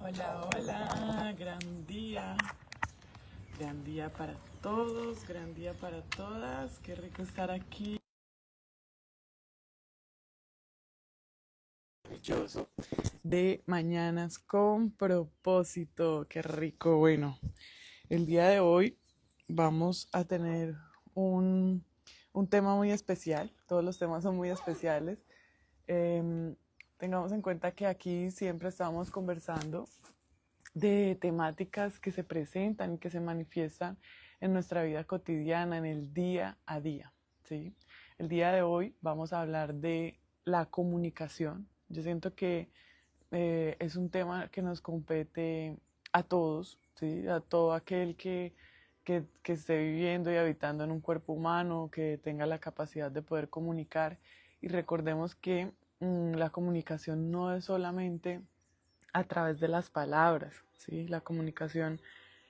Hola, hola, gran día para todos, gran día para todas, qué rico estar aquí. Maravilloso. De mañanas con propósito, qué rico. Bueno, el día de hoy vamos a tener un, un tema muy especial, todos los temas son muy especiales. Em, Tengamos en cuenta que aquí siempre estamos conversando de temáticas que se presentan y que se manifiestan en nuestra vida cotidiana, en el día a día, ¿sí? El día de hoy vamos a hablar de la comunicación. Yo siento que es un tema que nos compete a todos, ¿sí? A todo aquel que esté viviendo y habitando en un cuerpo humano, que tenga la capacidad de poder comunicar. Y recordemos que la comunicación no es solamente a través de las palabras, ¿sí? La comunicación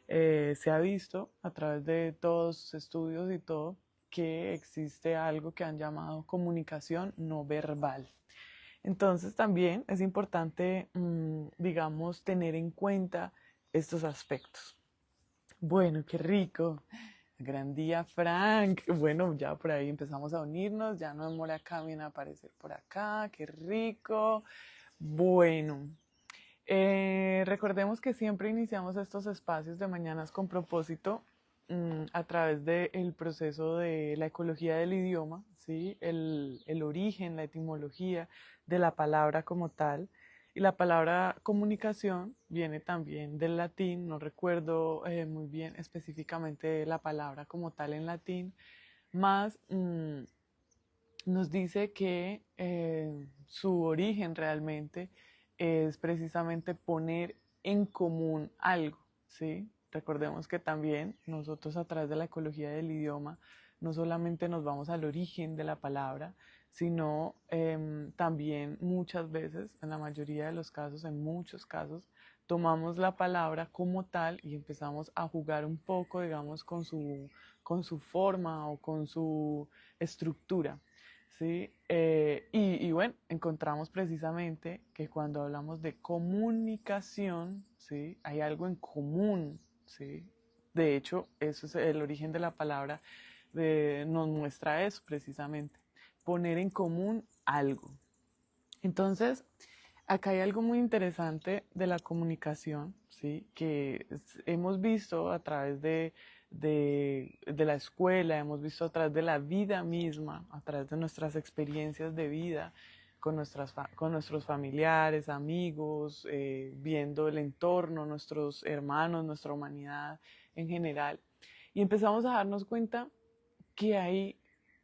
se ha visto a través de todos sus estudios y todo que existe algo que han llamado comunicación no verbal. Entonces también es importante, digamos, tener en cuenta estos aspectos. Bueno, qué rico. Gran día, Frank. Bueno, ya por ahí empezamos a unirnos, ya no demora Cami en aparecer por acá, qué rico. Bueno, recordemos que siempre iniciamos estos espacios de mañanas con propósito a través del proceso de la ecología del idioma, ¿sí? El origen, la etimología de la palabra como tal. Y la palabra comunicación viene también del latín, no recuerdo muy bien específicamente la palabra como tal en latín, más nos dice que su origen realmente es precisamente poner en común algo, ¿sí? Recordemos que también nosotros a través de la ecología del idioma no solamente nos vamos al origen de la palabra, sino también muchas veces, en la mayoría de los casos, en muchos casos, tomamos la palabra como tal y empezamos a jugar un poco, digamos, con su forma o con su estructura. ¿Sí? Y bueno, encontramos precisamente que cuando hablamos de comunicación, ¿sí? Hay algo en común, ¿sí? De hecho, eso es el origen de la palabra, nos muestra eso precisamente, poner en común algo. Entonces, acá hay algo muy interesante de la comunicación, ¿sí? Que hemos visto a través de la escuela, hemos visto a través de la vida misma, a través de nuestras experiencias de vida con nuestros familiares, amigos, viendo el entorno, nuestros hermanos, nuestra humanidad en general. Y empezamos a darnos cuenta que hay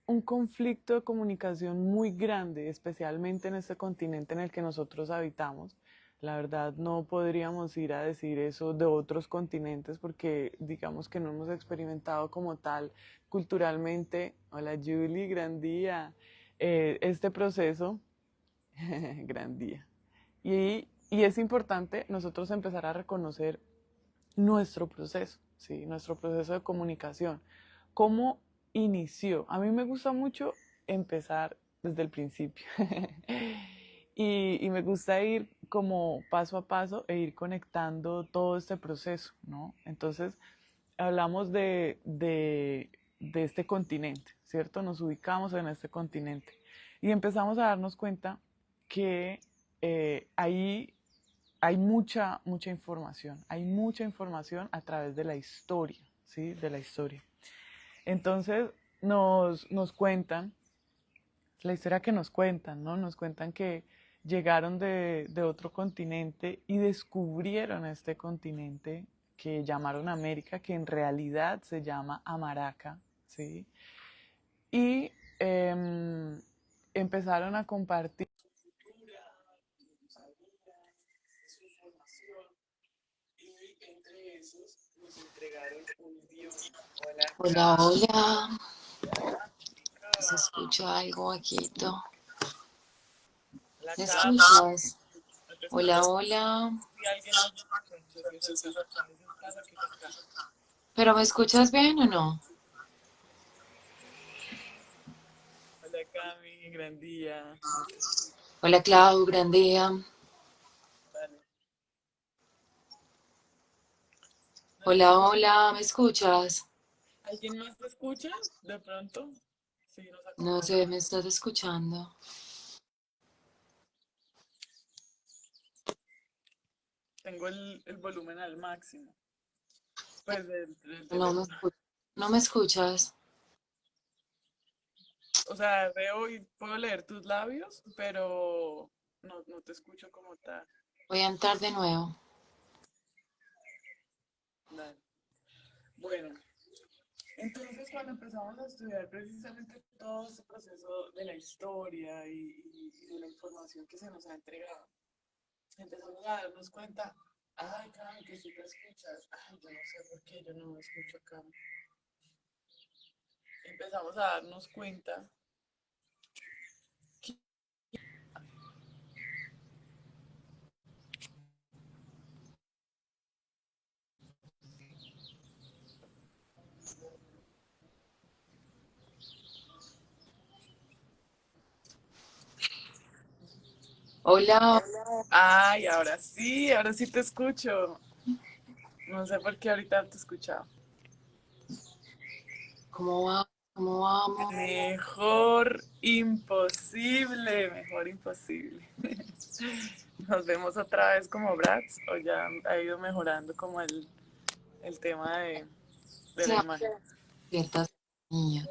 un conflicto de comunicación muy grande, especialmente en este continente en el que nosotros habitamos. La verdad no podríamos ir a decir eso de otros continentes porque digamos que no hemos experimentado como tal culturalmente. Hola Julie, gran día. Este proceso, gran día. Y es importante nosotros empezar a reconocer nuestro proceso, ¿sí? Nuestro proceso de comunicación. ¿Cómo inició? A mí me gusta mucho empezar desde el principio. Y me gusta ir como paso a paso e ir conectando todo este proceso, ¿no? Entonces, hablamos de este continente, ¿cierto? Nos ubicamos en este continente y empezamos a darnos cuenta que ahí hay mucha información a través de la historia, ¿sí? De la historia. Entonces nos cuentan, la historia que nos cuentan, ¿no? Nos cuentan que llegaron de otro continente y descubrieron este continente que llamaron América, que en realidad se llama Amaraca, ¿sí? Y empezaron a compartir su información y entre esos nos entregaron un idioma. Hola, Hola, Cami. hola. Hola, Se escucha algo bajito. hola, ¿Me Cami. escuchas? No te Hola, escucho. hola. Si alguien nos escucha, no sé si es acá. A veces pasa que es acá. ¿Pero me escuchas bien o no? Hola, Cami, gran día. No te escucho. Hola, Clau, gran día. Vale. Hola, hola, ¿me escuchas? ¿Alguien más te escucha? De pronto, sí, nos No sé, acompaña. ¿me estás escuchando? Tengo el volumen al máximo, pues del No me teléfono. escu- no me escuchas. O sea, veo y puedo leer tus labios, pero no te escucho como tal. Voy a entrar de nuevo. Dale. Bueno, entonces cuando empezamos a estudiar precisamente todo este proceso de la historia y de la información que se nos ha entregado, empezamos a darnos cuenta, ay, Cami, que si te escuchas, ay, yo no sé por qué yo no me escucho a Cami. Empezamos a darnos cuenta que, Hola, ay, ahora sí te escucho. No sé por qué ahorita te escuchaba. ¿cómo va? ¿Cómo vamos? Mejor imposible, mejor imposible. Nos vemos otra vez como Bratz o ya ha ido mejorando como el tema de Sí, la imagen. cierta sintonía.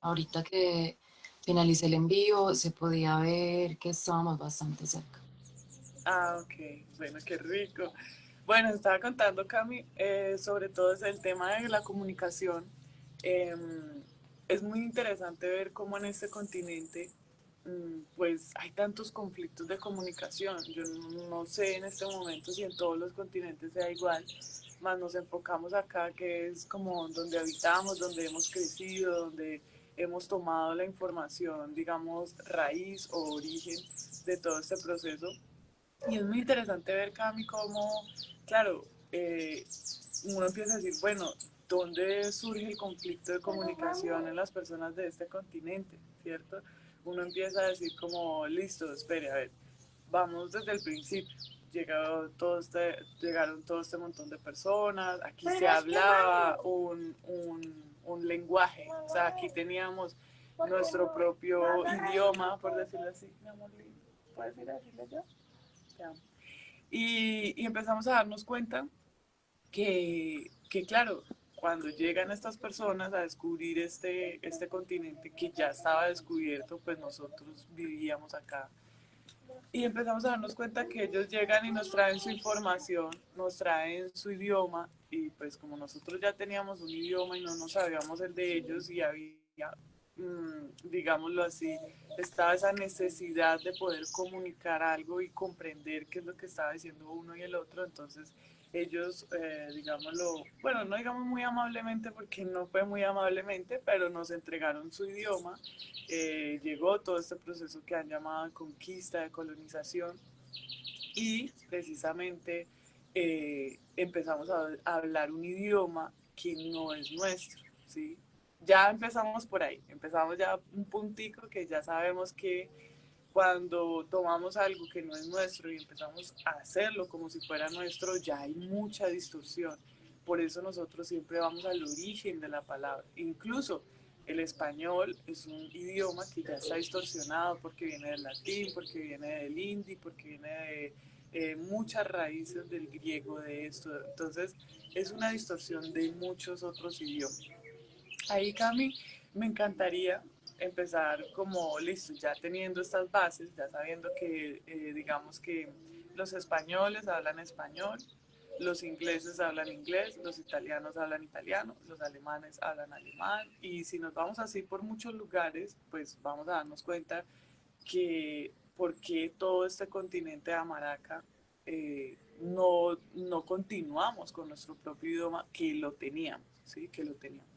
Ahorita que finalicé el envío, se podía ver que estábamos bastante cerca. Ah, ok, bueno, qué rico. Bueno, estaba contando, Cami, sobre todo es el tema de la comunicación. Es muy interesante ver cómo en este continente, pues hay tantos conflictos de comunicación. Yo no sé en este momento si en todos los continentes sea igual, más nos enfocamos acá, que es como donde habitamos, donde hemos crecido, donde hemos tomado la información, digamos, raíz o origen de todo este proceso. Y es muy interesante ver, Cami, cómo, claro, uno empieza a decir, bueno, ¿dónde surge el conflicto de comunicación en las personas de este continente? ¿Cierto? Uno empieza a decir como, listo, espere, a ver, vamos desde el principio. Llegaron todo este montón de personas, aquí se hablaba un lenguaje, o sea, aquí teníamos nuestro propio idioma, por decirlo así. Mi amor, ¿puedes ir a decirle yo? Te amo. Y empezamos a darnos cuenta que, claro, cuando llegan estas personas a descubrir este continente que ya estaba descubierto, pues nosotros vivíamos acá. Y empezamos a darnos cuenta que ellos llegan y nos traen su información, nos traen su idioma, y pues como nosotros ya teníamos un idioma y no nos sabíamos el de ellos y había, digámoslo así, estaba esa necesidad de poder comunicar algo y comprender qué es lo que estaba diciendo uno y el otro, entonces ellos, digámoslo, bueno, no digamos muy amablemente porque no fue muy amablemente, pero nos entregaron su idioma, llegó todo este proceso que han llamado de conquista, de colonización, y precisamente empezamos a hablar un idioma que no es nuestro, ¿sí? Ya empezamos por ahí, empezamos ya un puntico que ya sabemos que cuando tomamos algo que no es nuestro y empezamos a hacerlo como si fuera nuestro, ya hay mucha distorsión. Por eso nosotros siempre vamos al origen de la palabra. Incluso el español es un idioma que ya está distorsionado porque viene del latín, porque viene del hindi, porque viene de muchas raíces del griego de esto. Entonces es una distorsión de muchos otros idiomas. Ahí, Cami, me encantaría empezar como, listo, ya teniendo estas bases, ya sabiendo que, digamos que los españoles hablan español, los ingleses hablan inglés, los italianos hablan italiano, los alemanes hablan alemán, y si nos vamos así por muchos lugares, pues vamos a darnos cuenta que por qué todo este continente de Amaraca no continuamos con nuestro propio idioma que lo teníamos, ¿sí? Que lo teníamos.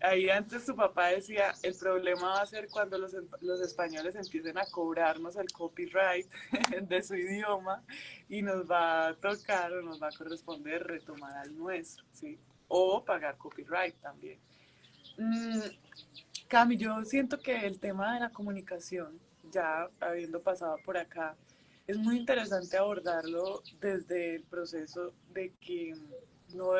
Ahí antes tu papá decía, el problema va a ser cuando los españoles empiecen a cobrarnos el copyright de su idioma y nos va a tocar o nos va a corresponder retomar al nuestro, ¿sí? O pagar copyright también. Mm, Cami, yo siento que el tema de la comunicación, ya habiendo pasado por acá, es muy interesante abordarlo desde el proceso de que no,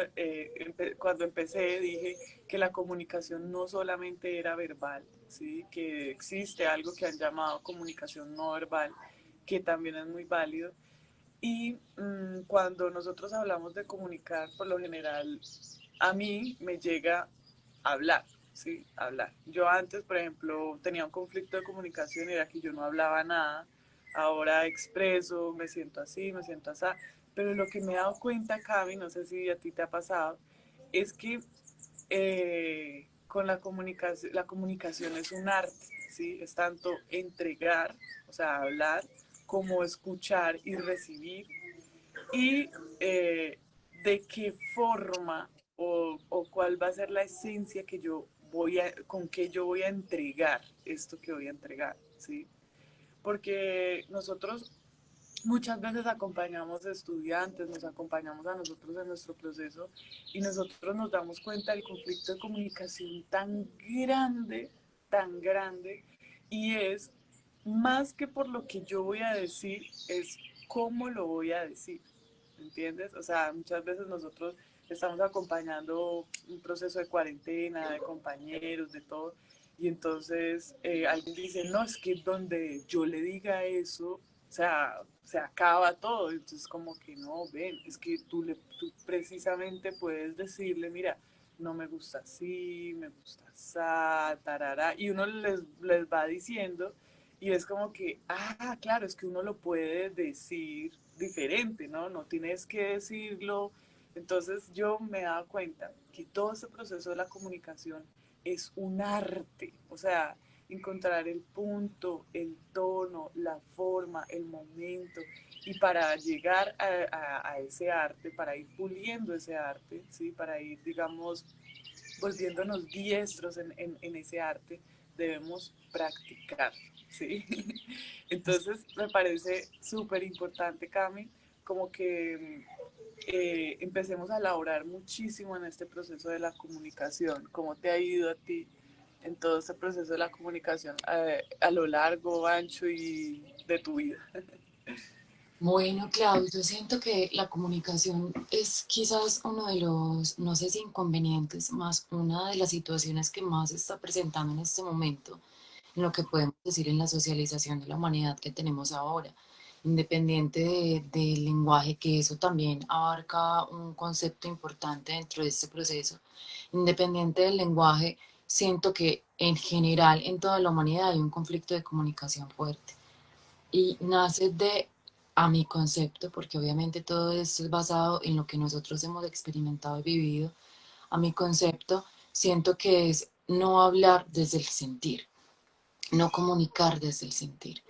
cuando empecé dije que la comunicación no solamente era verbal, ¿sí? Que existe algo que han llamado comunicación no verbal, que también es muy válido. Y cuando nosotros hablamos de comunicar, por lo general, a mí me llega a hablar, ¿sí? Hablar. Yo antes, por ejemplo, tenía un conflicto de comunicación y era que yo no hablaba nada. Ahora expreso, me siento así, me siento así. Pero lo que me he dado cuenta, Cami, no sé si a ti te ha pasado, es que con la comunicación es un arte, ¿sí? Es tanto entregar, o sea, hablar, como escuchar y recibir, y de qué forma o cuál va a ser la esencia que yo con que yo voy a entregar esto que voy a entregar, ¿sí? Porque nosotros muchas veces acompañamos a estudiantes, nos acompañamos a nosotros en nuestro proceso y nosotros nos damos cuenta del conflicto de comunicación tan grande, y es más que por lo que yo voy a decir, es cómo lo voy a decir, ¿entiendes? O sea, muchas veces nosotros estamos acompañando un proceso de cuarentena, de compañeros, de todo, y entonces alguien dice, no, es que donde yo le diga eso, o sea, se acaba todo. Entonces como que no, ven, es que tú precisamente puedes decirle, mira, no me gusta así, me gusta así, tarara, y uno les va diciendo, y es como que, ah, claro, es que uno lo puede decir diferente, ¿no? No tienes que decirlo. Entonces yo me he dado cuenta que todo ese proceso de la comunicación es un arte, o sea, encontrar el punto, el tono, la forma, el momento, y para llegar a ese arte, para ir puliendo ese arte, ¿sí? Para ir, digamos, volviéndonos diestros en ese arte, debemos practicar, ¿sí? Entonces me parece súper importante, Cami, como que empecemos a elaborar muchísimo en este proceso de la comunicación. ¿Cómo te ha ido a ti en todo este proceso de la comunicación a lo largo, ancho y de tu vida? Bueno, Clau, yo siento que la comunicación es quizás uno de los, no sé si inconvenientes, más una de las situaciones que más se está presentando en este momento, en lo que podemos decir en la socialización de la humanidad que tenemos ahora, independiente del lenguaje, que eso también abarca un concepto importante dentro de este proceso. Independiente del lenguaje, siento que en general en toda la humanidad hay un conflicto de comunicación fuerte y nace de, a mi concepto, porque obviamente todo esto es basado en lo que nosotros hemos experimentado y vivido, a mi concepto, siento que es no hablar desde el sentir, no comunicar desde el sentir.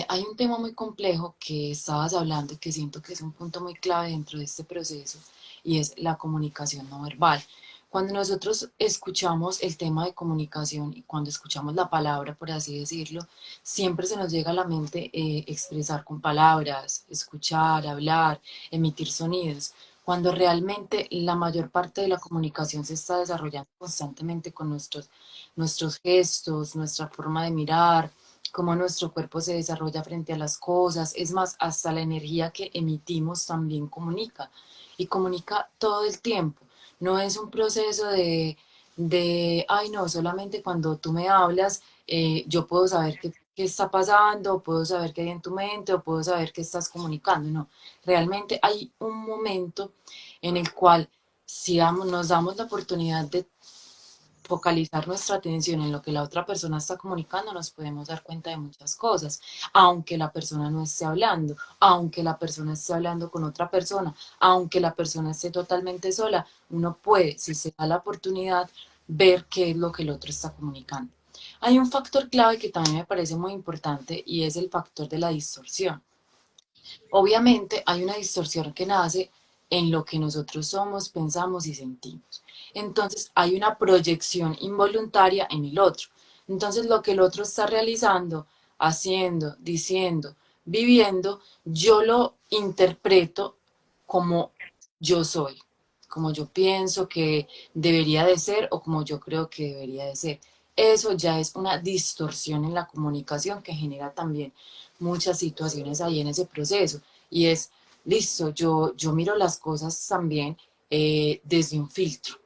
Hay un tema muy complejo que estabas hablando y que siento que es un punto muy clave dentro de este proceso y es la comunicación no verbal. Cuando nosotros escuchamos el tema de comunicación y cuando escuchamos la palabra, por así decirlo, siempre se nos llega a la mente expresar con palabras, escuchar, hablar, emitir sonidos, cuando realmente la mayor parte de la comunicación se está desarrollando constantemente con nuestros gestos, nuestra forma de mirar, cómo nuestro cuerpo se desarrolla frente a las cosas. Es más, hasta la energía que emitimos también comunica y comunica todo el tiempo. No es un proceso ay no, solamente cuando tú me hablas, yo puedo saber qué está pasando, puedo saber qué hay en tu mente o puedo saber qué estás comunicando. No, realmente hay un momento en el cual si nos damos la oportunidad de focalizar nuestra atención en lo que la otra persona está comunicando, nos podemos dar cuenta de muchas cosas, aunque la persona no esté hablando, aunque la persona esté hablando con otra persona, aunque la persona esté totalmente sola, uno puede, si se da la oportunidad, ver qué es lo que el otro está comunicando. Hay un factor clave que también me parece muy importante y es el factor de la distorsión. Obviamente hay una distorsión que nace en lo que nosotros somos, pensamos y sentimos. Entonces hay una proyección involuntaria en el otro. Entonces lo que el otro está realizando, haciendo, diciendo, viviendo, yo lo interpreto como yo soy, como yo pienso que debería de ser o como yo creo que debería de ser. Eso ya es una distorsión en la comunicación que genera también muchas situaciones ahí en ese proceso. Y es, listo, yo miro las cosas también desde un filtro,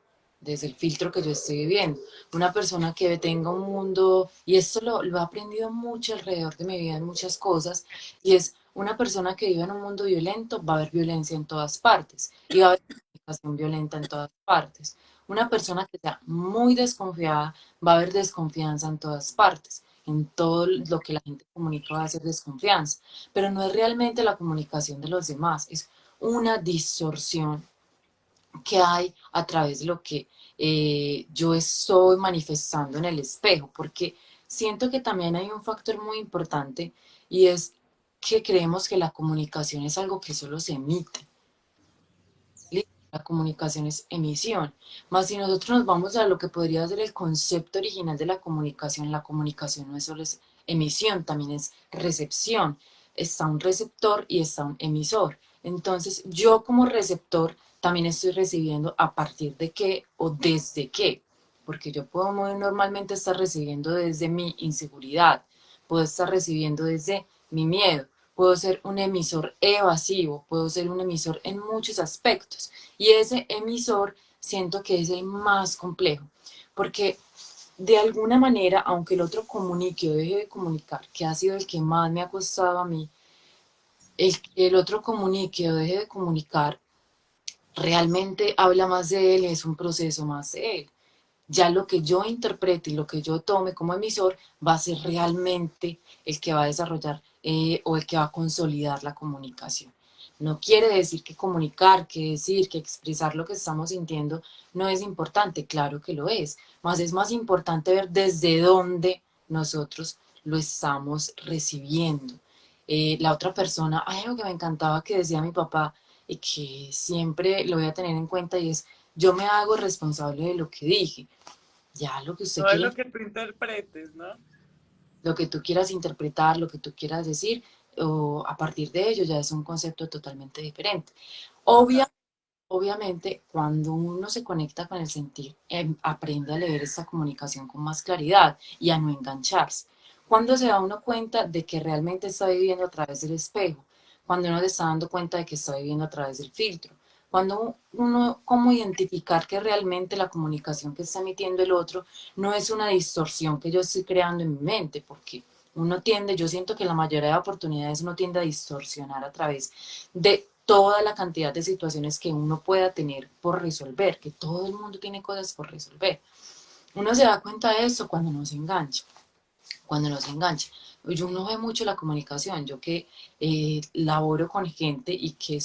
desde el filtro que yo estoy viviendo. Una persona que tenga un mundo, y esto lo he aprendido mucho alrededor de mi vida en muchas cosas, y es una persona que vive en un mundo violento, va a haber violencia en todas partes, y va a haber comunicación violenta en todas partes. Una persona que sea muy desconfiada, va a haber desconfianza en todas partes. En todo lo que la gente comunica va a ser desconfianza, pero no es realmente la comunicación de los demás, es una distorsión que hay a través de lo que yo estoy manifestando en el espejo, porque siento que también hay un factor muy importante y es que creemos que la comunicación es algo que solo se emite. La comunicación es emisión. Más si nosotros nos vamos a lo que podría ser el concepto original de la comunicación no es solo es emisión, también es recepción. Está un receptor y está un emisor. Entonces, yo como receptor también estoy recibiendo a partir de qué o desde qué. Porque yo puedo muy normalmente estar recibiendo desde mi inseguridad, puedo estar recibiendo desde mi miedo, puedo ser un emisor evasivo, puedo ser un emisor en muchos aspectos. Y ese emisor siento que es el más complejo, porque de alguna manera, aunque el otro comunique o deje de comunicar, que ha sido el que más me ha costado a mí, el que el otro comunique o deje de comunicar, realmente habla más de él y es un proceso más de él. Ya lo que yo interprete y lo que yo tome como emisor va a ser realmente el que va a desarrollar o el que va a consolidar la comunicación. No quiere decir que comunicar, que decir, que expresar lo que estamos sintiendo no es importante, claro que lo es más importante ver desde dónde nosotros lo estamos recibiendo. La otra persona, hay algo que me encantaba que decía mi papá y que siempre lo voy a tener en cuenta y es, yo me hago responsable de lo que dije. Ya lo que usted No es quiere, lo que tú interpretes, ¿no? lo que tú quieras interpretar, lo que tú quieras decir, o a partir de ello ya es un concepto totalmente diferente. Total. Obvia, obviamente, cuando uno se conecta con el sentir, aprende a leer esta comunicación con más claridad y a no engancharse. Cuando se da uno cuenta de que realmente está viviendo a través del espejo, cuando uno se está dando cuenta de que está viviendo a través del filtro, cuando uno, cómo identificar que realmente la comunicación que está emitiendo el otro no es una distorsión que yo estoy creando en mi mente, porque uno tiende, yo siento que la mayoría de oportunidades uno tiende a distorsionar a través de toda la cantidad de situaciones que uno pueda tener por resolver, que todo el mundo tiene cosas por resolver. Uno se da cuenta de eso cuando no se engancha, cuando no se engancha. Yo no ve mucho la comunicación, yo que laboro con gente y que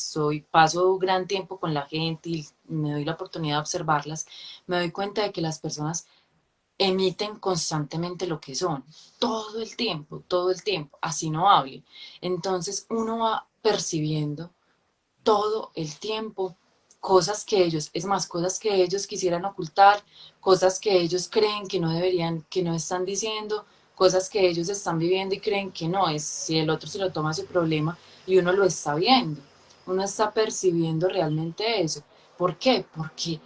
paso gran tiempo con la gente y me doy la oportunidad de observarlas, me doy cuenta de que las personas emiten constantemente lo que son, todo el tiempo, así no hable. Entonces uno va percibiendo todo el tiempo cosas que ellos, es más, cosas que ellos quisieran ocultar, cosas que ellos creen que no deberían, que no están diciendo, cosas que ellos están viviendo y creen que no, es si el otro se lo toma su problema y uno lo está viendo, uno está percibiendo realmente eso. ¿Por qué? Porque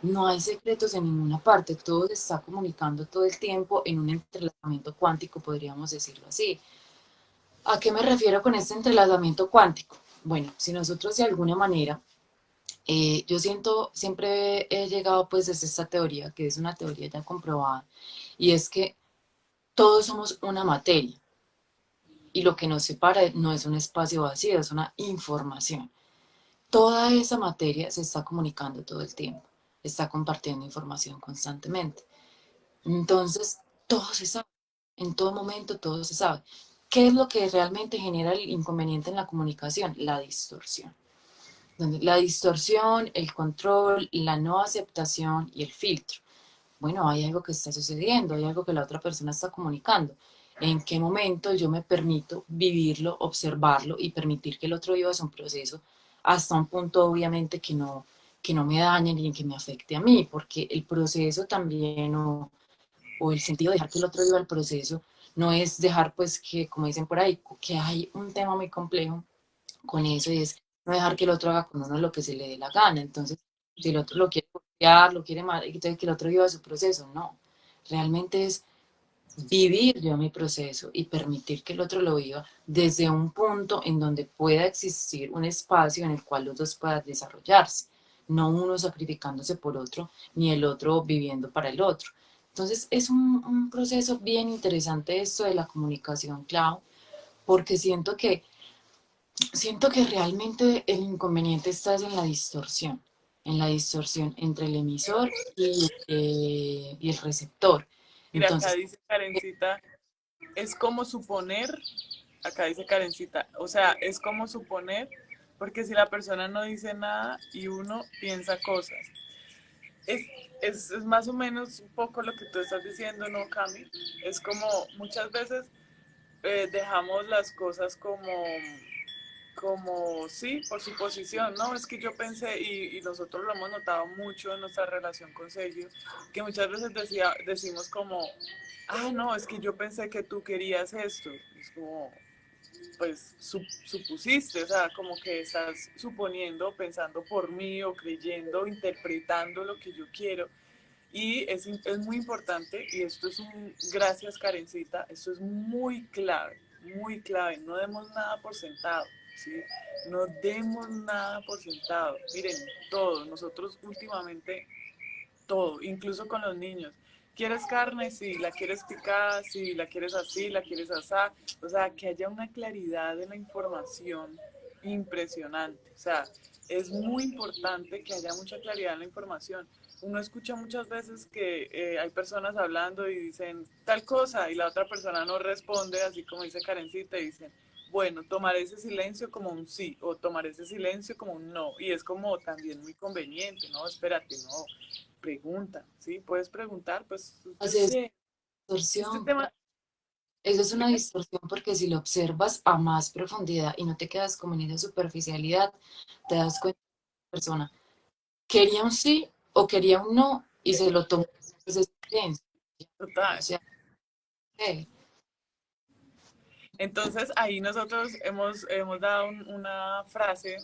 no hay secretos en ninguna parte, todo se está comunicando todo el tiempo en un entrelazamiento cuántico, podríamos decirlo así. ¿A qué me refiero con este entrelazamiento cuántico? Bueno, si nosotros de alguna manera, yo siento, siempre he llegado pues desde esta teoría, que es una teoría ya comprobada, y es que todos somos una materia, y lo que nos separa no es un espacio vacío, es una información. Toda esa materia se está comunicando todo el tiempo, está compartiendo información constantemente. Entonces, todo se sabe, en todo momento todo se sabe. ¿Qué es lo que realmente genera el inconveniente en la comunicación? La distorsión. La distorsión, el control, la no aceptación y el filtro. Bueno, hay algo que está sucediendo, hay algo que la otra persona está comunicando. ¿En qué momento yo me permito vivirlo, observarlo y permitir que el otro viva su proceso hasta un punto obviamente que no me dañe ni que me afecte a mí? Porque el proceso también o el sentido de dejar que el otro viva el proceso no es dejar pues que, como dicen por ahí, que hay un tema muy complejo con eso y es no dejar que el otro haga con uno lo que se le dé la gana. Entonces, si el otro lo quiere copiar, lo quiere mal, entonces que el otro viva su proceso, no. Realmente es vivir yo mi proceso y permitir que el otro lo viva desde un punto en donde pueda existir un espacio en el cual los dos puedan desarrollarse. no uno sacrificándose por otro, ni el otro viviendo para el otro. Entonces es un proceso bien interesante esto de la comunicación, Clau, porque siento que realmente el inconveniente está en la distorsión entre el emisor y el receptor. Mira, acá Entonces, dice Karencita, es como suponer, acá dice Karencita, o sea, es como suponer, porque si la persona no dice nada y uno piensa cosas. Es, es más o menos un poco lo que tú estás diciendo, ¿no, Cami? Es como muchas veces dejamos las cosas como, sí, por su posición, ¿no? Es que yo pensé, y nosotros lo hemos notado mucho en nuestra relación con Sergio, que muchas veces decimos como, ah, no, es que yo pensé que tú querías esto. Es como, pues supusiste, o sea, como que estás suponiendo, pensando por mí o creyendo, interpretando lo que yo quiero. Y es muy importante, y esto es un, gracias Karencita, esto es muy clave, no demos nada por sentado, ¿sí? No demos nada por sentado. Miren, todo, nosotros últimamente, todo, incluso con los niños. ¿Quieres carne? Sí. ¿La quieres picada? Sí. ¿La quieres así? ¿La quieres asar? O sea, que haya una claridad de la información impresionante. O sea, es muy importante que haya mucha claridad en la información. Uno escucha muchas veces que hay personas hablando y dicen tal cosa y la otra persona no responde, así como dice Karencita, y dicen, bueno, tomar ese silencio como un sí o tomar ese silencio como un no. Y es como también muy conveniente, ¿no? Espérate, no, pregunta, ¿sí? Puedes preguntar, pues yo hace sé, este distorsión. tema, Eso es una dime, distorsión porque si lo observas a más profundidad y no te quedas como en esa superficialidad, te das cuenta que la persona quería un sí o quería un no y se lo tomó desde silencio. O total. sea, ¿qué? Entonces ahí nosotros hemos dado una frase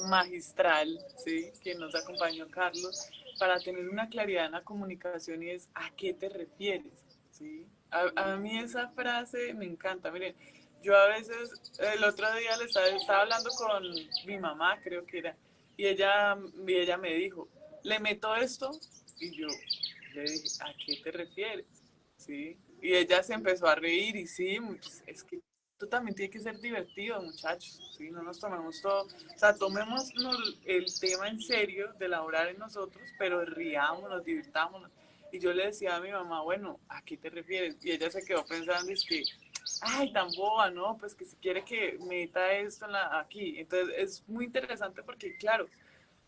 magistral, ¿sí? Que nos acompañó Carlos, para tener una claridad en la comunicación y es ¿a qué te refieres? ¿Sí? A mí esa frase me encanta. Miren, yo a veces, el otro día estaba hablando con mi mamá, creo que era, y ella me dijo, ¿le meto esto? Y yo le dije, ¿a qué te refieres? ¿Sí? Y ella se empezó a reír y sí, pues, es que esto también tiene que ser divertido, muchachos, ¿sí? No nos tomemos todo, o sea, tomemos el tema en serio de elaborar en nosotros, pero riámonos, divirtámonos. Y yo le decía a mi mamá, bueno, ¿a qué te refieres? Y ella se quedó pensando, es que, ay, tan boba, ¿no? Pues que si quiere que meta esto aquí. Entonces es muy interesante porque, claro,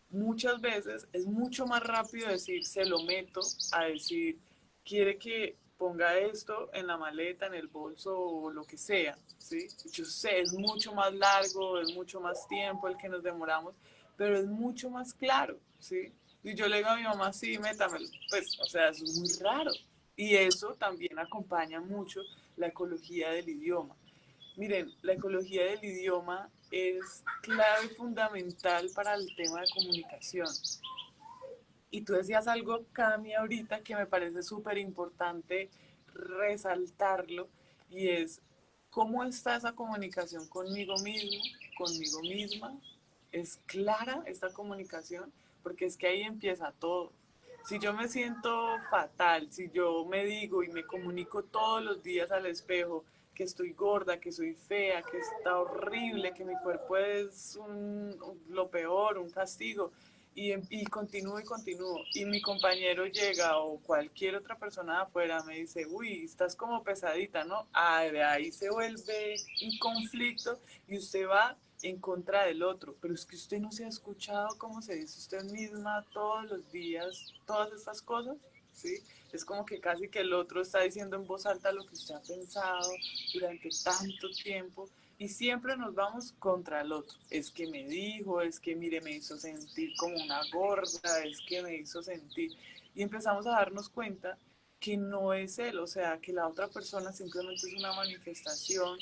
muchas veces es mucho más rápido decir se lo meto a decir quiere que ponga esto en la maleta, en el bolso o lo que sea, ¿sí? Yo sé, es mucho más largo, es mucho más tiempo el que nos demoramos, pero es mucho más claro, ¿sí? Y yo le digo a mi mamá, sí, métamelo, pues, o sea, eso es muy raro. Y eso también acompaña mucho la ecología del idioma. Miren, la ecología del idioma es clave fundamental para el tema de comunicación. Y tú decías algo, Cami, ahorita que me parece súper importante resaltarlo y es cómo está esa comunicación conmigo mismo, conmigo misma. ¿Es clara esta comunicación? Porque es que ahí empieza todo. Si yo me siento fatal, si yo me digo y me comunico todos los días al espejo que estoy gorda, que soy fea, que está horrible, que mi cuerpo es lo peor, un castigo, y continúo y continúo, y mi compañero llega o cualquier otra persona de afuera me dice, uy, estás como pesadita, ¿no? Ah, de ahí se vuelve un conflicto y usted va en contra del otro, pero es que usted no se ha escuchado como se dice usted misma todos los días, todas estas cosas, ¿sí? Es como que casi que el otro está diciendo en voz alta lo que usted ha pensado durante tanto tiempo y siempre nos vamos contra el otro. Es que me dijo, es que mire, me hizo sentir como una gorda, es que me hizo sentir. Y empezamos a darnos cuenta que no es él, o sea, que la otra persona simplemente es una manifestación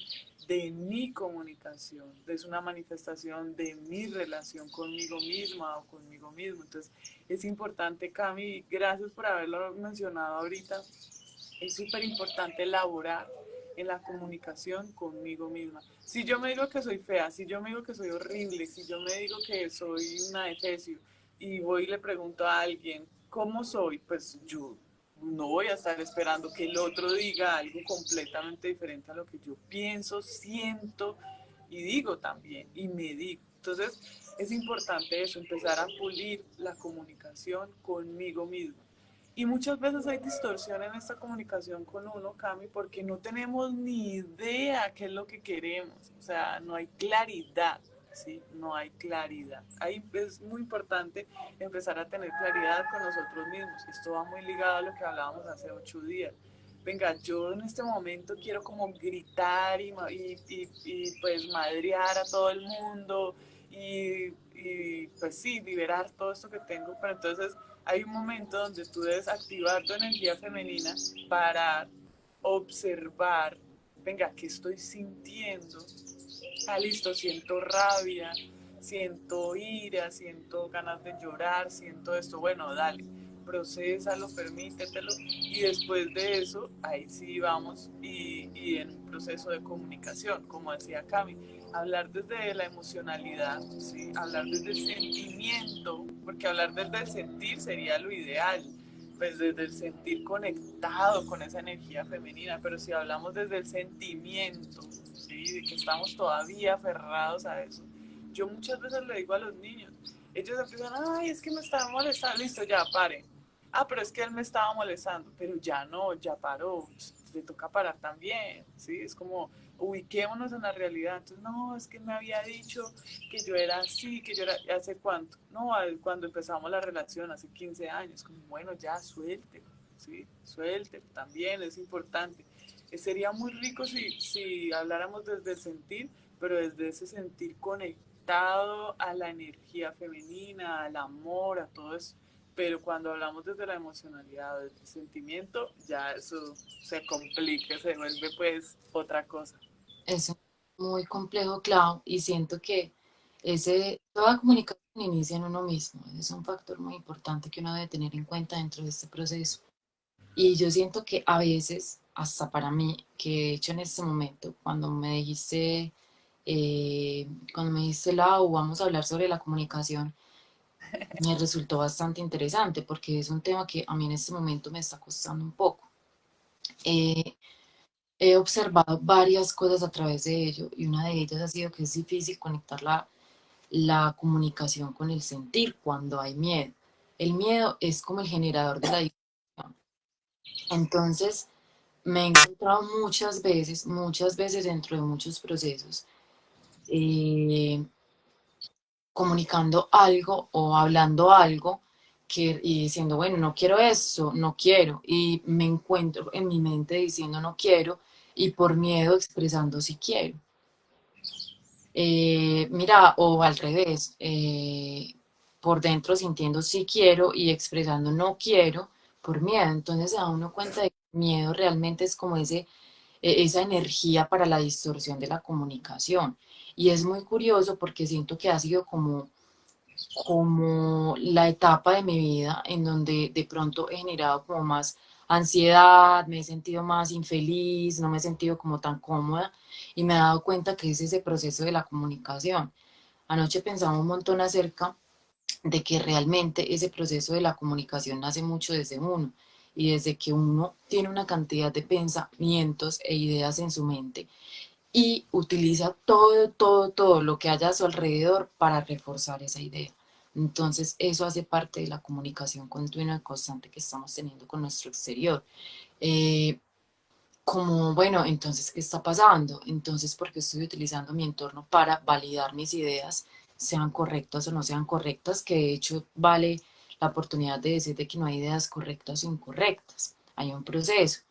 de mi comunicación, es una manifestación de mi relación conmigo misma o conmigo mismo. Entonces, es importante, Cami, gracias por haberlo mencionado ahorita, es súper importante elaborar en la comunicación conmigo misma. Si yo me digo que soy fea, si yo me digo que soy horrible, si yo me digo que soy una defecio, y voy y le pregunto a alguien, ¿cómo soy? Pues yo no voy a estar esperando que el otro diga algo completamente diferente a lo que yo pienso, siento y digo también, y me digo. Entonces, es importante eso, empezar a pulir la comunicación conmigo mismo. Y muchas veces hay distorsión en esta comunicación con uno, Cami, porque no tenemos ni idea qué es lo que queremos. O sea, no hay claridad, ¿sí? No hay claridad. Ahí es muy importante empezar a tener claridad con nosotros mismos. Esto va muy ligado a lo que hablábamos hace 8 días. Venga, yo en este momento quiero como gritar pues madrear a todo el mundo y pues sí, liberar todo esto que tengo, pero entonces hay un momento donde tú debes activar tu energía femenina para observar, venga, ¿qué estoy sintiendo? Ah, listo, siento rabia, siento ira, siento ganas de llorar, siento esto. Bueno, dale, procésalo, permítetelo. Y después de eso, ahí sí vamos y en un proceso de comunicación, como decía Cami, hablar desde la emocionalidad, ¿sí? Hablar desde el sentimiento, porque hablar desde el sentir sería lo ideal, pues desde el sentir conectado con esa energía femenina, pero si hablamos desde el sentimiento, ¿sí? De que estamos todavía aferrados a eso. Yo muchas veces le digo a los niños, ellos empiezan, ay, es que me estaba molestando, listo, ya, pare. Ah, pero es que él me estaba molestando, pero ya no, ya paró, le toca parar también, ¿sí? Es como, ubiquémonos en la realidad. Entonces, no, es que me había dicho que yo era así, que yo era, ¿hace cuánto? No, cuando empezamos la relación, hace 15 años, como, bueno, ya, suelte, ¿sí? Suelte, también es importante. Sería muy rico si habláramos desde el sentir, pero desde ese sentir conectado a la energía femenina, al amor, a todo eso. Pero cuando hablamos desde la emocionalidad, desde el sentimiento, ya eso se complica, se vuelve pues otra cosa. Es muy complejo, Clau, y siento que toda comunicación inicia en uno mismo. Es un factor muy importante que uno debe tener en cuenta dentro de este proceso. Y yo siento que a veces, hasta para mí, que de hecho en este momento, cuando me dijiste, Lau, vamos a hablar sobre la comunicación, me resultó bastante interesante porque es un tema que a mí en este momento me está costando un poco. Eh, He observado varias cosas a través de ello y una de ellas ha sido que es difícil conectar la comunicación con el sentir cuando hay miedo. El miedo es como el generador de la discusión. Entonces, me he encontrado muchas veces dentro de muchos procesos, eh, comunicando algo o hablando algo y diciendo, bueno, no quiero eso, no quiero, y me encuentro en mi mente diciendo no quiero y por miedo expresando si quiero. Mira, o al revés, por dentro sintiendo sí quiero y expresando no quiero por miedo. Entonces se da uno cuenta de que el miedo realmente es como esa energía para la distorsión de la comunicación. Y es muy curioso porque siento que ha sido como la etapa de mi vida en donde de pronto he generado como más ansiedad, me he sentido más infeliz, no me he sentido como tan cómoda y me he dado cuenta que es ese proceso de la comunicación. Anoche pensaba un montón acerca de que realmente ese proceso de la comunicación nace mucho desde uno y desde que uno tiene una cantidad de pensamientos e ideas en su mente y utiliza todo lo que haya a su alrededor para reforzar esa idea. Entonces, eso hace parte de la comunicación continua y constante que estamos teniendo con nuestro exterior. Eh, Como, bueno, entonces, ¿qué está pasando? Entonces, ¿por qué estoy utilizando mi entorno para validar mis ideas, sean correctas o no sean correctas? Que de hecho vale la oportunidad de decir de que no hay ideas correctas o incorrectas. Hay un proceso.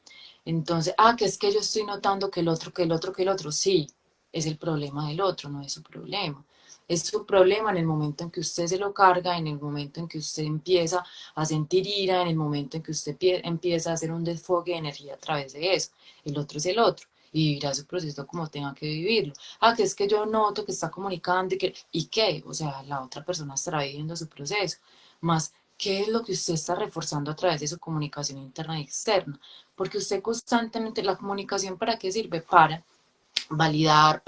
Entonces, que es que yo estoy notando que el otro, que el otro, que el otro, sí, es el problema del otro, no es su problema. Es su problema en el momento en que usted se lo carga, en el momento en que usted empieza a sentir ira, en el momento en que usted empieza a hacer un desfogue de energía a través de eso. El otro es el otro y vivirá su proceso como tenga que vivirlo. Que es que yo noto que está comunicando ¿y qué? O sea, la otra persona estará viviendo su proceso. Más, ¿qué es lo que usted está reforzando a través de su comunicación interna y externa? Porque usted constantemente, la comunicación, ¿para qué sirve? Para validar,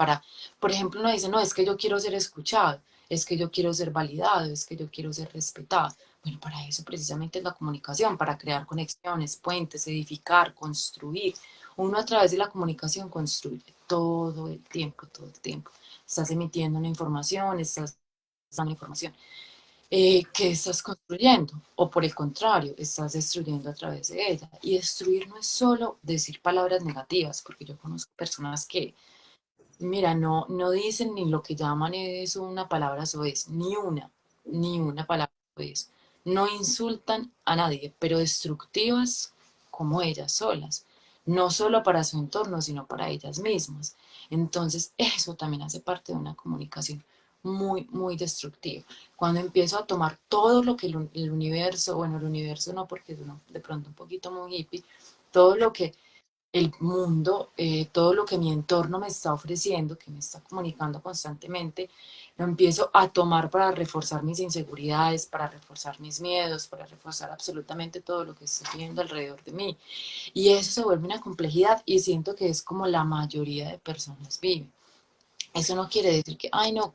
por ejemplo, uno dice, no, es que yo quiero ser escuchado. es que yo quiero ser validado, es que yo quiero ser respetado. Bueno, para eso precisamente es la comunicación, para crear conexiones, puentes, edificar, construir. Uno a través de la comunicación construye todo el tiempo, todo el tiempo. Estás emitiendo una información, estás dando información. ¿Qué estás construyendo? O por el contrario, estás destruyendo a través de ella. Y destruir no es solo decir palabras negativas, porque yo conozco personas que, mira, no dicen ni lo que llaman es una palabra soez, ni una palabra soez. No insultan a nadie, pero destructivas como ellas solas. No solo para su entorno, sino para ellas mismas. Entonces, eso también hace parte de una comunicación muy, muy destructiva. Cuando empiezo a tomar todo lo que el universo, bueno, el universo no, porque es de pronto un poquito muy hippie, todo lo que el mundo, todo lo que mi entorno me está ofreciendo, que me está comunicando constantemente, lo empiezo a tomar para reforzar mis inseguridades, para reforzar mis miedos, para reforzar absolutamente todo lo que estoy viendo alrededor de mí. Y eso se vuelve una complejidad y siento que es como la mayoría de personas viven. Eso no quiere decir que, ay no,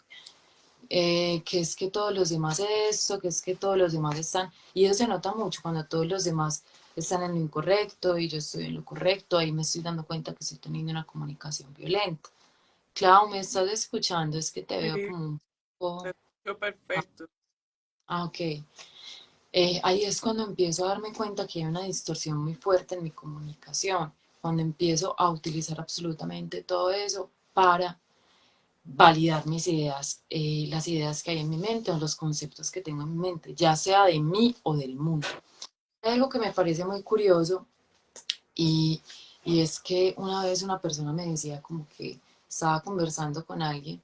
que es que todos los demás esto, que es que todos los demás están, y eso se nota mucho cuando todos los demás están en lo incorrecto y yo estoy en lo correcto, ahí me estoy dando cuenta que estoy teniendo una comunicación violenta. Clau, ¿me estás escuchando? Es que te veo Sí, como un poco... te escucho perfecto. Ok. Ahí es cuando empiezo a darme cuenta que hay una distorsión muy fuerte en mi comunicación, cuando empiezo a utilizar absolutamente todo eso para validar mis ideas, las ideas que hay en mi mente o los conceptos que tengo en mi mente, ya sea de mí o del mundo. Hay algo que me parece muy curioso y, y es que una vez una persona me decía como que estaba conversando con alguien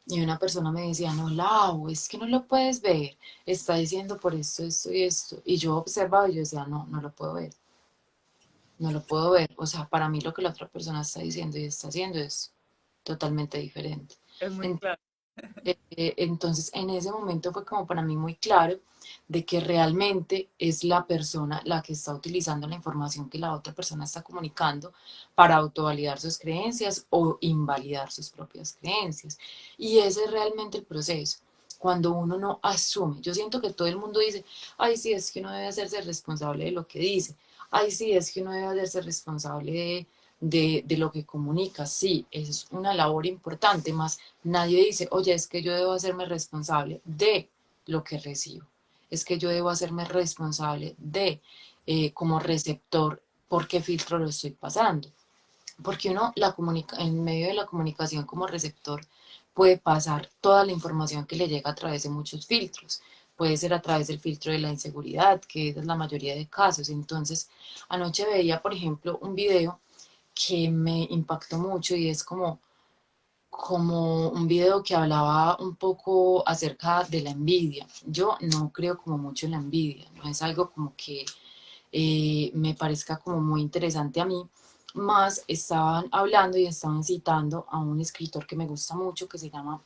y una persona me decía, no, Lau, es que no lo puedes ver, está diciendo por esto, esto y esto. Y yo observaba y yo decía, no, no lo puedo ver, no lo puedo ver. O sea, para mí lo que la otra persona está diciendo y está haciendo es totalmente diferente. Es muy claro. Entonces, en ese momento fue como para mí muy claro de que realmente es la persona la que está utilizando la información que la otra persona está comunicando para autovalidar sus creencias o invalidar sus propias creencias. Y ese es realmente el proceso. Cuando uno no asume, yo siento que todo el mundo dice, ay, sí, es que uno debe hacerse responsable de lo que dice, ay, sí, es que uno debe hacerse responsable de lo que comunica, sí, es una labor importante, más nadie dice, oye, es que yo debo hacerme responsable de lo que recibo, es que yo debo hacerme responsable de, como receptor, por qué filtro lo estoy pasando. Porque uno en medio de la comunicación como receptor puede pasar toda la información que le llega a través de muchos filtros. Puede ser a través del filtro de la inseguridad, que es la mayoría de casos. Entonces, anoche veía, por ejemplo, un video que me impactó mucho y es como un video que hablaba un poco acerca de la envidia. Yo no creo como mucho en la envidia, no es algo como que me parezca como muy interesante a mí, más estaban hablando y estaban citando a un escritor que me gusta mucho que se llama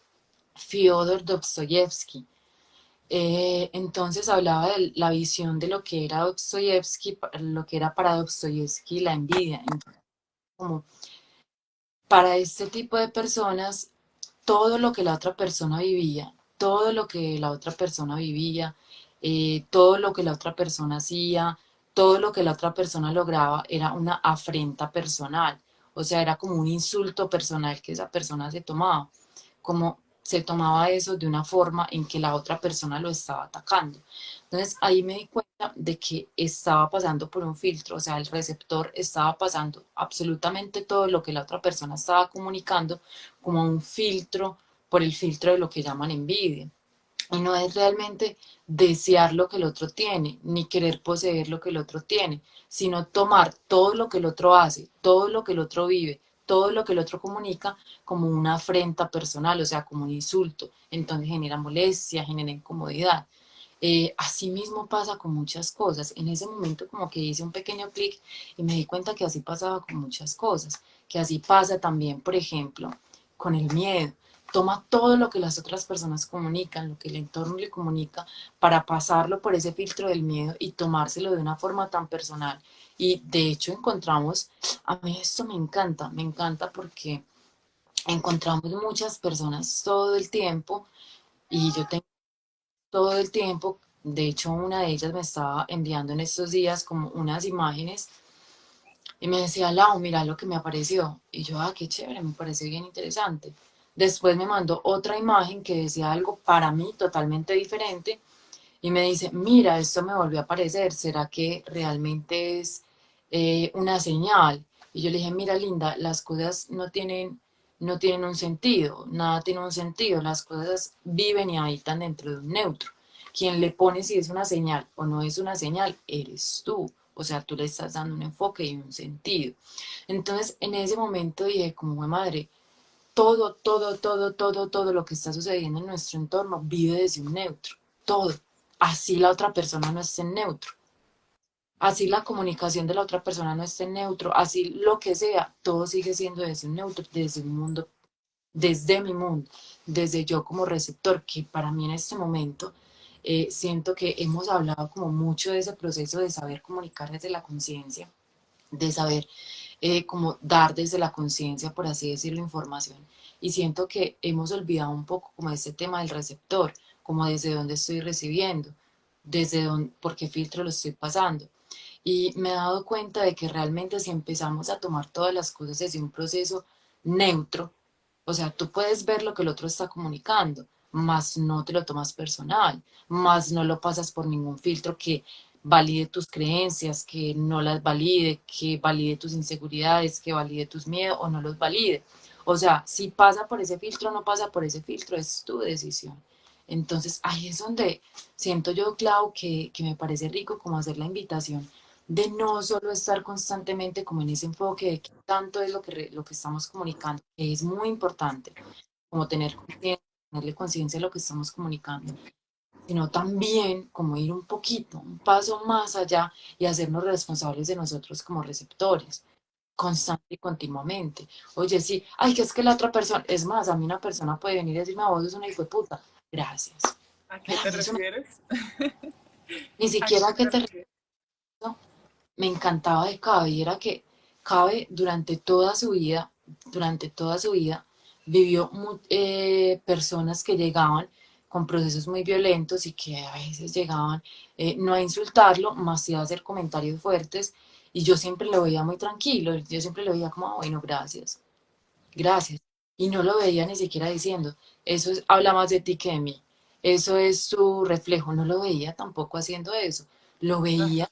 Fyodor Dostoyevsky. Entonces hablaba de la visión de lo que era Dostoyevsky, lo que era para Dostoyevsky la envidia. Entonces, como para este tipo de personas, todo lo que la otra persona vivía, todo lo que la otra persona vivía, todo lo que la otra persona hacía, todo lo que la otra persona lograba era una afrenta personal. O sea, era como un insulto personal que esa persona se tomaba, como se tomaba eso de una forma en que la otra persona lo estaba atacando. Entonces ahí me di cuenta de que estaba pasando por un filtro, o sea, el receptor estaba pasando absolutamente todo lo que la otra persona estaba comunicando como un filtro, por el filtro de lo que llaman envidia. Y no es realmente desear lo que el otro tiene, ni querer poseer lo que el otro tiene, sino tomar todo lo que el otro hace, todo lo que el otro vive, todo lo que el otro comunica como una afrenta personal, o sea, como un insulto. Entonces genera molestia, genera incomodidad. Así mismo pasa con muchas cosas. En ese momento como que hice un pequeño clic y me di cuenta que así pasaba con muchas cosas, que así pasa también, por ejemplo, con el miedo. Toma todo lo que las otras personas comunican, lo que el entorno le comunica, para pasarlo por ese filtro del miedo y tomárselo de una forma tan personal. Y de hecho encontramos, a mí esto me encanta porque encontramos muchas personas todo el tiempo y yo tengo todo el tiempo, de hecho una de ellas me estaba enviando en estos días como unas imágenes y me decía, Lau, mira lo que me apareció. Y yo, qué chévere, me parece bien interesante. Después me mandó otra imagen que decía algo para mí totalmente diferente y me dice, mira, esto me volvió a aparecer, ¿será que realmente es una señal? Y yo le dije, mira, Linda, las cosas no tienen un sentido, nada tiene un sentido, las cosas viven y habitan dentro de un neutro. Quien le pone si es una señal o no es una señal, eres tú. O sea, tú le estás dando un enfoque y un sentido. Entonces, en ese momento dije, como madre, todo lo que está sucediendo en nuestro entorno vive desde un neutro. Todo. Así la otra persona no esté en neutro. Así la comunicación de la otra persona no esté en neutro. Así lo que sea, todo sigue siendo desde un neutro, desde un mundo, desde mi mundo, desde yo como receptor, que para mí en este momento siento que hemos hablado como mucho de ese proceso de saber comunicar desde la conciencia, de saber como dar desde la conciencia, por así decirlo, información. Y siento que hemos olvidado un poco como este tema del receptor, como desde dónde estoy recibiendo, desde dónde, por qué filtro lo estoy pasando. Y me he dado cuenta de que realmente si empezamos a tomar todas las cosas desde un proceso neutro, o sea, tú puedes ver lo que el otro está comunicando, más no te lo tomas personal, más no lo pasas por ningún filtro que valide tus creencias, que no las valide, que valide tus inseguridades, que valide tus miedos o no los valide. O sea, si pasa por ese filtro o no pasa por ese filtro, es tu decisión. Entonces, ahí es donde siento yo, Clau, que me parece rico como hacer la invitación de no solo estar constantemente como en ese enfoque de que tanto es lo que estamos comunicando, que es muy importante, como tenerle conciencia de lo que estamos comunicando, sino también como ir un poquito, un paso más allá y hacernos responsables de nosotros como receptores, constante y continuamente. Oye, sí, ay, que es que la otra persona, es más, a mí una persona puede venir y decirme, a vos es una hijo de puta, gracias. ¿A qué Pero a te mí eso refieres? ni ¿A qué siquiera que te te refieres? me encantaba de Cabe y era que Cabe durante toda su vida vivió personas que llegaban con procesos muy violentos y que a veces llegaban no a insultarlo, más sí a hacer comentarios fuertes y yo siempre lo veía muy tranquilo, yo siempre lo veía como, bueno, gracias, gracias. Y no lo veía ni siquiera diciendo, habla más de ti que de mí, eso es su reflejo, no lo veía tampoco haciendo eso, lo Ah, veía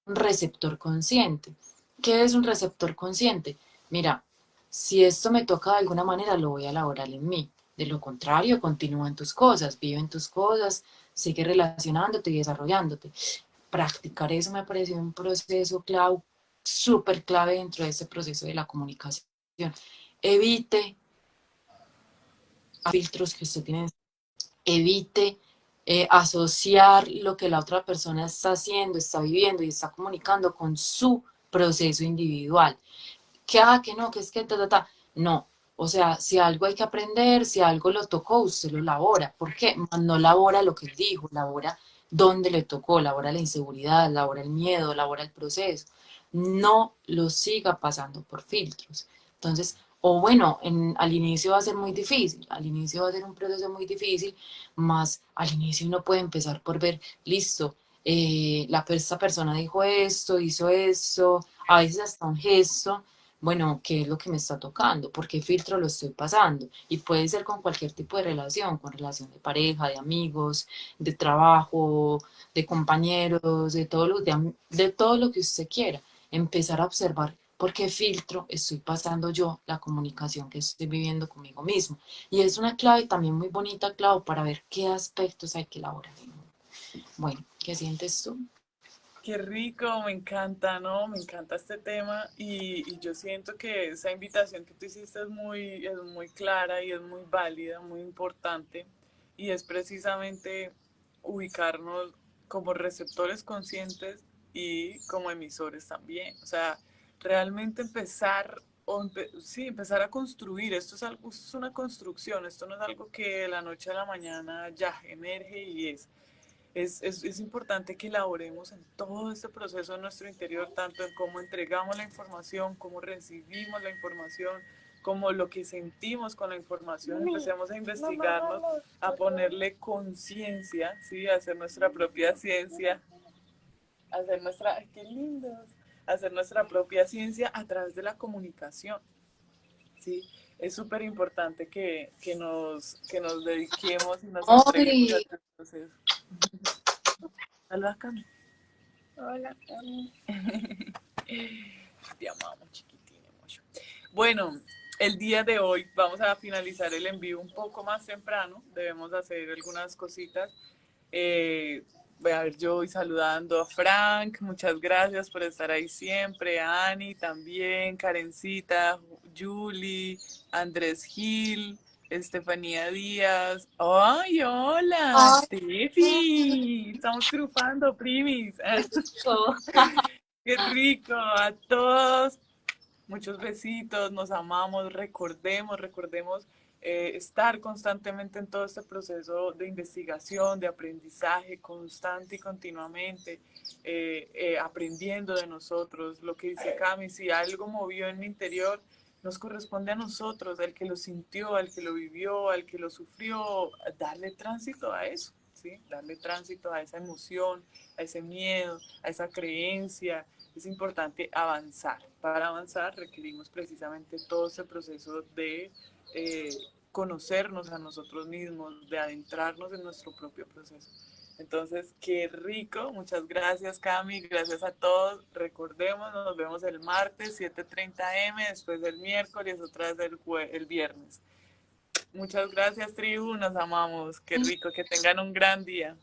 un receptor consciente. ¿Qué es un receptor consciente? Mira, si esto me toca de alguna manera, lo voy a elaborar en mí. De lo contrario, continúa en tus cosas, vive en tus cosas, sigue relacionándote y desarrollándote. Practicar eso me pareció un proceso súper clave dentro de ese proceso de la comunicación. Evite filtros que usted tiene, evite asociar lo que la otra persona está haciendo, está viviendo y está comunicando con su proceso individual. Que no, que es que No, o sea, si algo hay que aprender, si algo lo tocó, usted lo labora. ¿Por qué? No labora lo que él dijo, labora dónde le tocó, labora la inseguridad, labora el miedo, labora el proceso. No lo siga pasando por filtros. Entonces, o bueno, al inicio va a ser muy difícil, al inicio va a ser un proceso muy difícil, más al inicio uno puede empezar por ver, listo, esta persona dijo esto, hizo eso, a veces hasta un gesto, bueno, ¿qué es lo que me está tocando? ¿Por qué filtro lo estoy pasando? Y puede ser con cualquier tipo de relación, con relación de pareja, de amigos, de trabajo, de compañeros, de todo lo que usted quiera. Empezar a observar por qué filtro estoy pasando yo la comunicación que estoy viviendo conmigo mismo. Y es una clave también muy bonita, Clau, para ver qué aspectos hay que elaborar. Bueno, ¿qué sientes tú? qué rico, me encanta, ¿no? Me encanta este tema y yo siento que esa invitación que tú hiciste es muy clara y es muy válida, muy importante y es precisamente ubicarnos como receptores conscientes y como emisores también. O sea, realmente empezar, sí, empezar a construir. Esto es una construcción, esto no es algo que de la noche a la mañana ya emerge y es importante que elaboremos en todo este proceso en nuestro interior, tanto en cómo entregamos la información, cómo recibimos la información, como lo que sentimos con la información, empecemos a investigarnos, a ponerle conciencia, ¿sí? A hacer nuestra propia ciencia, hacer nuestra, ¡ay, qué lindos! Hacer nuestra propia ciencia a través de la comunicación, ¿sí? Es súper importante que nos dediquemos y nos entreguemos a Ay, este proceso. Hola, Cami. Hola, Cami. Te amamos, chiquitín, mucho. Bueno, el día de hoy vamos a finalizar el envío un poco más temprano. Debemos hacer algunas cositas. Voy a ver, yo voy saludando a Frank. Muchas gracias por estar ahí siempre. A Ani también, Karencita, Julie, Andrés Gil, Estefanía Díaz. ¡Ay, hola, ay, Steffi! Estamos trufando, primis. qué rico. ¡Qué rico! A todos, muchos besitos, nos amamos, recordemos estar constantemente en todo este proceso de investigación, de aprendizaje constante y continuamente, aprendiendo de nosotros. Lo que dice Cami, si algo movió en mi interior, nos corresponde a nosotros, al que lo sintió, al que lo vivió, al que lo sufrió, darle tránsito a eso, ¿sí? Darle tránsito a esa emoción, a ese miedo, a esa creencia. Es importante avanzar. Para avanzar requerimos precisamente todo ese proceso de conocernos a nosotros mismos, de adentrarnos en nuestro propio proceso. Entonces, qué rico. Muchas gracias, Cami. Gracias a todos. Recordemos, nos vemos el martes 7:30 am, después del miércoles, otra vez el viernes. Muchas gracias, tribu. Nos amamos. Qué rico. Que tengan un gran día.